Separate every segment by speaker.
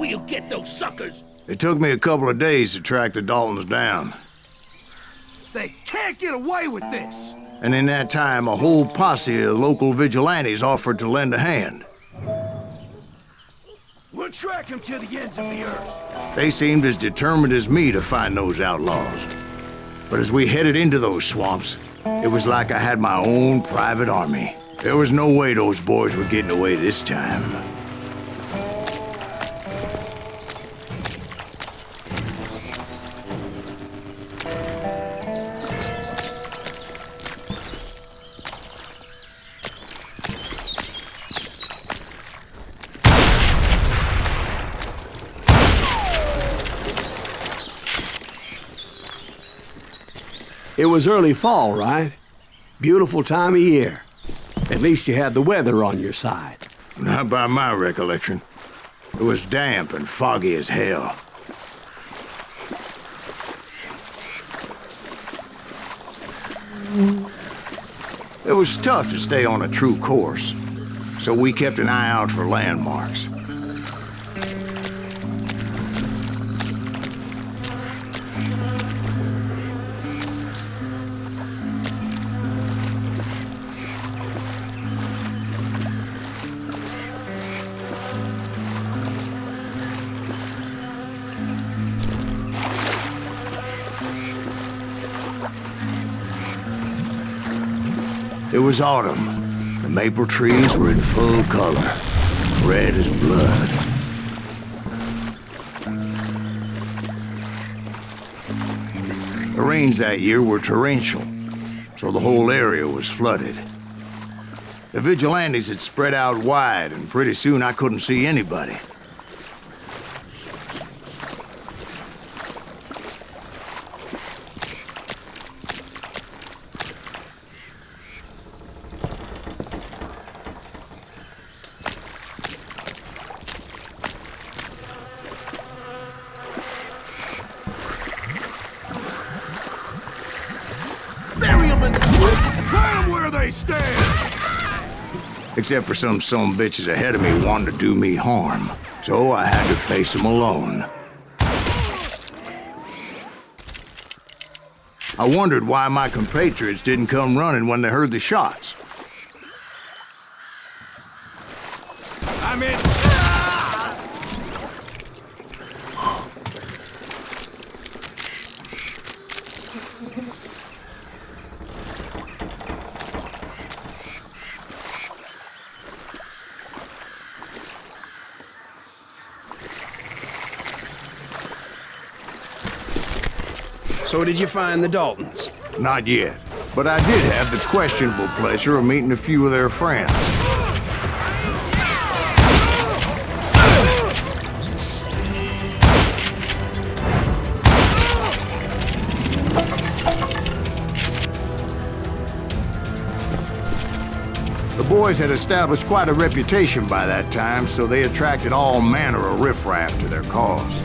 Speaker 1: we'll get those suckers.
Speaker 2: It took me a couple of days to track the Daltons down.
Speaker 3: They can't get away with this!
Speaker 2: And in that time, a whole posse of local vigilantes offered to lend a hand.
Speaker 3: We'll track them to the ends of the earth.
Speaker 2: They seemed as determined as me to find those outlaws. But as we headed into those swamps, it was like I had my own private army. There was no way those boys were getting away this time.
Speaker 4: It was early fall, right? Beautiful time of year. At least you had the weather on your side.
Speaker 2: Not by my recollection. It was damp and foggy as hell. It was tough to stay on a true course, so we kept an eye out for landmarks. It was autumn. The maple trees were in full color, red as blood. The rains that year were torrential, so the whole area was flooded. The vigilantes had spread out wide, and pretty soon I couldn't see anybody. Except for some bitches ahead of me wanting to do me harm. So I had to face them alone. I wondered why my compatriots didn't come running when they heard the shots.
Speaker 3: I'm in.
Speaker 5: So did you find the Daltons?
Speaker 2: Not yet, but I did have the questionable pleasure of meeting a few of their friends. The boys had established quite a reputation by that time, so they attracted all manner of riffraff to their cause.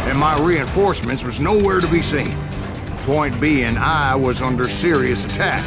Speaker 2: And my reinforcements was nowhere to be seen. Point being, I was under serious attack.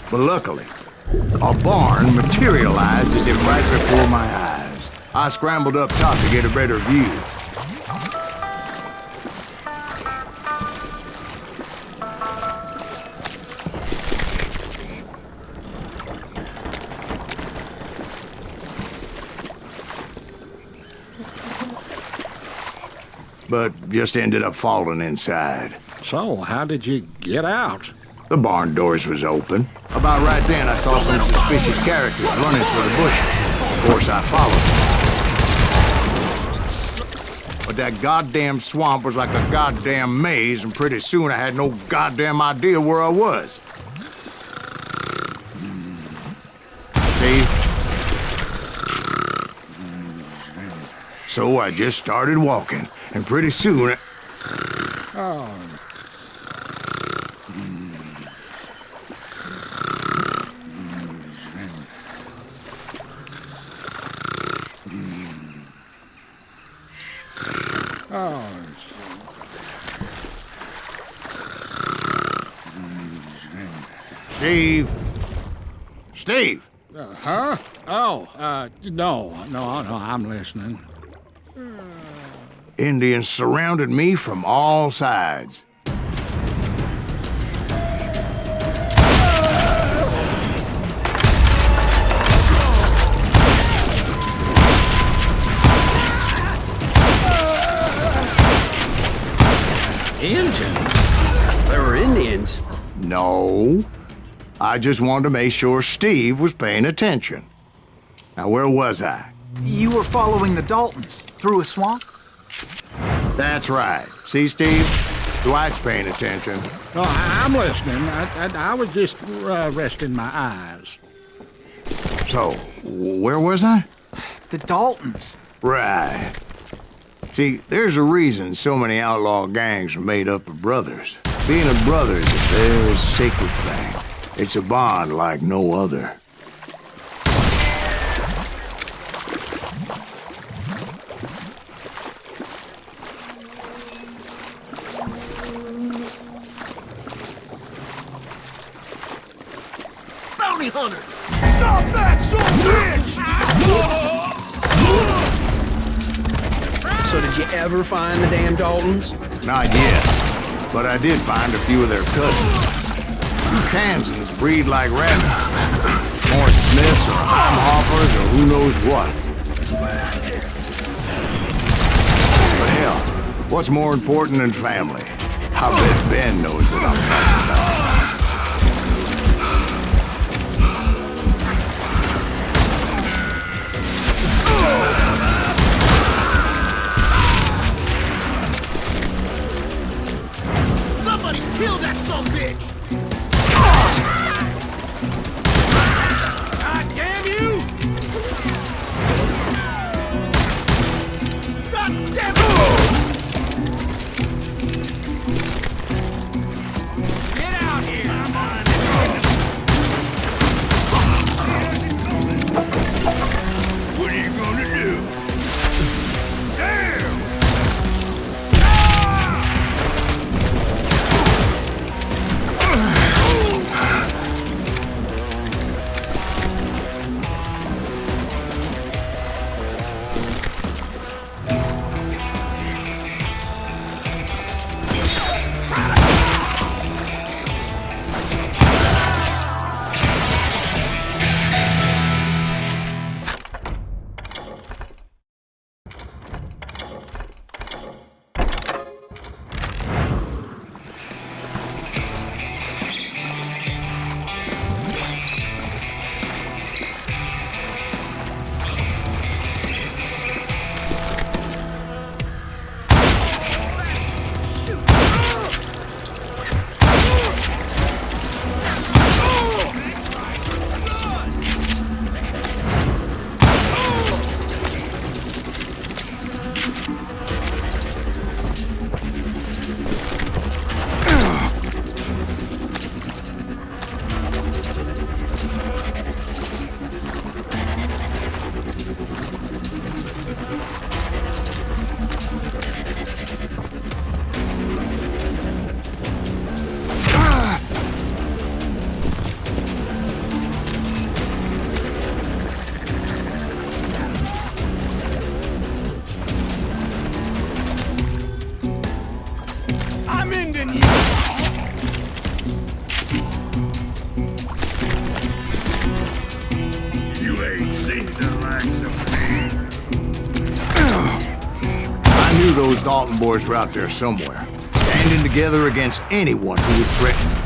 Speaker 2: But luckily, a barn materialized as if right before my eyes. I scrambled up top to get a better view. But just ended up falling inside.
Speaker 1: So, how did you get out?
Speaker 2: The barn doors was open. About right then, I saw some suspicious characters running for the bushes. Of course, I followed them. But that goddamn swamp was like a goddamn maze, and pretty soon I had no goddamn idea where I was. See? So I just started walking, and pretty soon... Steve! Steve!
Speaker 1: Huh? No, I'm listening.
Speaker 2: Indians surrounded me from all sides.
Speaker 5: Indians? There were Indians?
Speaker 2: No. I just wanted to make sure Steve was paying attention. Now, where was I?
Speaker 3: You were following the Daltons through a swamp?
Speaker 2: That's right. See, Steve? Dwight's paying attention.
Speaker 1: No, I'm listening. I was just resting my eyes.
Speaker 2: So, where was I?
Speaker 3: The Daltons.
Speaker 2: Right. See, there's a reason so many outlaw gangs are made up of brothers. Being a brother is a very sacred thing. It's a bond like no other.
Speaker 3: Bounty hunters! Stop that, son of a bitch!
Speaker 5: So did you ever find the damn Daltons?
Speaker 2: Not yet, but I did find a few of their cousins. You Kansans breed like rabbits. More Smiths or Heimhoffers or who knows what. But hell, what's more important than family? I bet Ben knows what I'm talking about.
Speaker 3: Somebody kill that son of a bitch! God damn you! God damn it! Get out here!
Speaker 2: What are you gonna do? Damn! Ah! see the likes of me. I knew those Dalton boys were out there somewhere, standing together against anyone who would threaten them.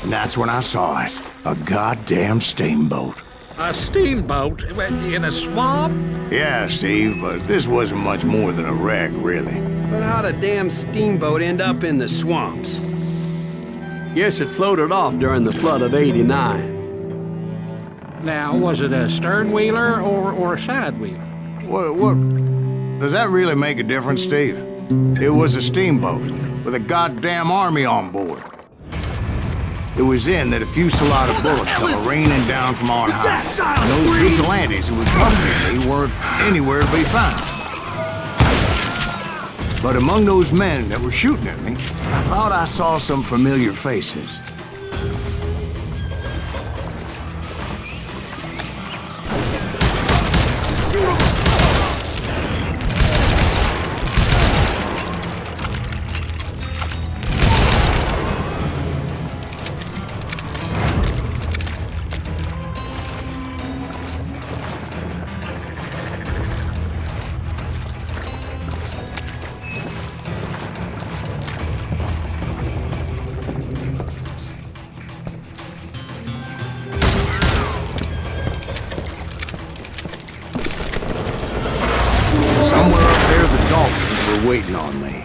Speaker 2: And that's when I saw it. A goddamn steamboat.
Speaker 1: A steamboat in a swamp?
Speaker 2: Yeah, Steve, but this wasn't much more than a wreck, really.
Speaker 5: But how'd a damn steamboat end up in the swamps?
Speaker 4: Guess it floated off during the flood of '89.
Speaker 1: Now, was it a stern wheeler or a side wheeler?
Speaker 2: What? Does that really make a difference, Steve? It was a steamboat with a goddamn army on board. It was then that a fusillade of bullets come raining down from on high. And those vigilantes who were bumping me weren't anywhere to be found. But among those men that were shooting at me, I thought I saw some familiar faces. Somewhere up there, the Daltons were waiting on me.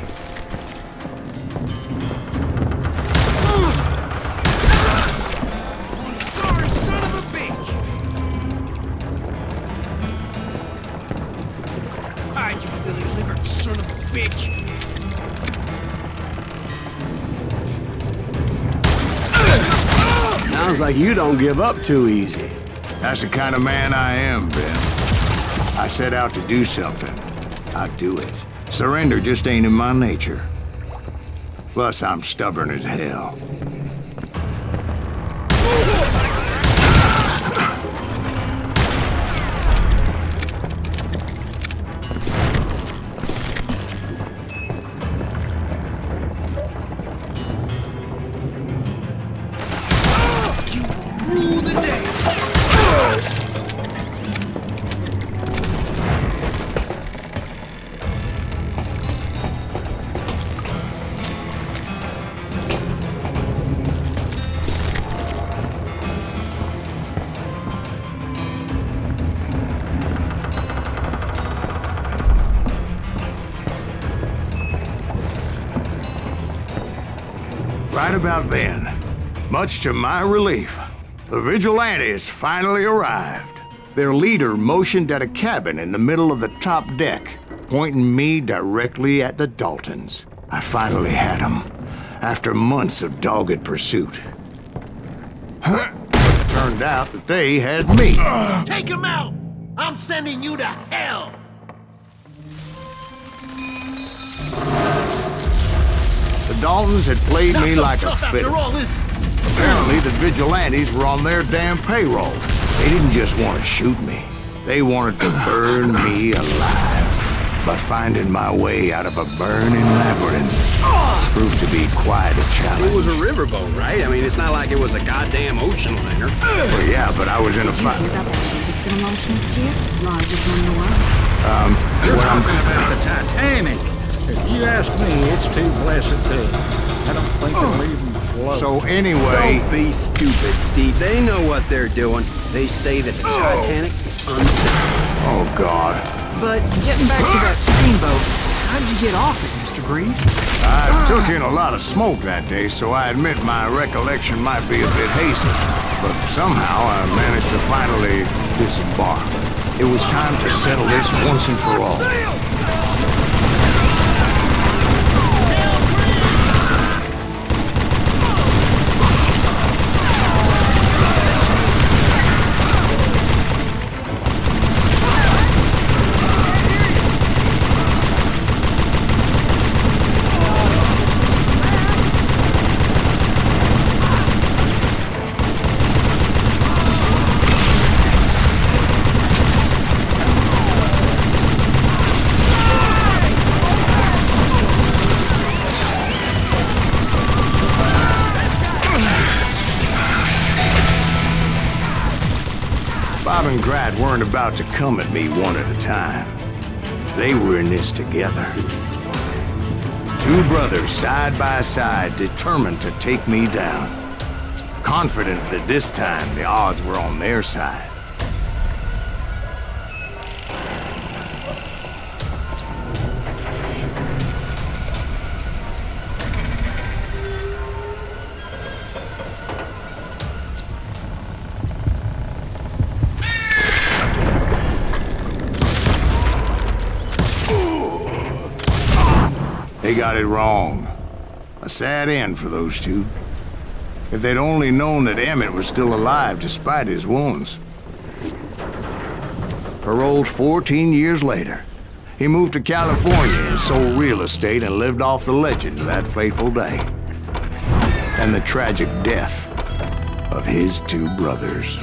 Speaker 3: Sorry, son of a bitch! Hide, you lily-livered son of a bitch!
Speaker 4: Sounds like you don't give up too easy.
Speaker 2: That's the kind of man I am, Ben. I set out to do something. I do it. Surrender just ain't in my nature. Plus, I'm stubborn as hell.
Speaker 3: You rule the day!
Speaker 2: Right about then, much to my relief, the vigilantes finally arrived. Their leader motioned at a cabin in the middle of the top deck, pointing me directly at the Daltons. I finally had them, after months of dogged pursuit. It turned out that they had me.
Speaker 3: Take him out! I'm sending you to hell!
Speaker 2: The Daltons had played
Speaker 3: Not
Speaker 2: me
Speaker 3: so
Speaker 2: like a
Speaker 3: tough
Speaker 2: fiddle.
Speaker 3: after all, is it?
Speaker 2: Apparently, the vigilantes were on their damn payroll. They didn't just want to shoot me. They wanted to burn me alive. But finding my way out of a burning labyrinth proved to be quite a challenge.
Speaker 5: It was a riverboat, right? I mean, it's not like it was a goddamn ocean liner.
Speaker 2: Well, yeah, but I was in a
Speaker 6: Did you
Speaker 2: fight.
Speaker 6: hear about that ship that's gonna launch next year? Largest one in the world.
Speaker 1: You're talking about the Titanic. If you ask me, it's too blessed big. I don't think it'll even float.
Speaker 2: So anyway,
Speaker 5: Don't be stupid, Steve. They know what they're doing. They say that the Titanic is unsinkable.
Speaker 2: oh God,
Speaker 3: But getting back to that steamboat, how did you get off it, Mr. Greaves?
Speaker 2: I took in a lot of smoke that day, so I admit my recollection might be a bit hazy. But somehow I managed to finally disembark. It was time to settle this once and for all. Bob and Grat weren't about to come at me one at a time. They were in this together. Two brothers side by side, determined to take me down. Confident that this time the odds were on their side. They got it wrong. A sad end for those two. If they'd only known that Emmett was still alive despite his wounds. Paroled 14 years later, he moved to California and sold real estate and lived off the legend of that fateful day. And the tragic death of his two brothers.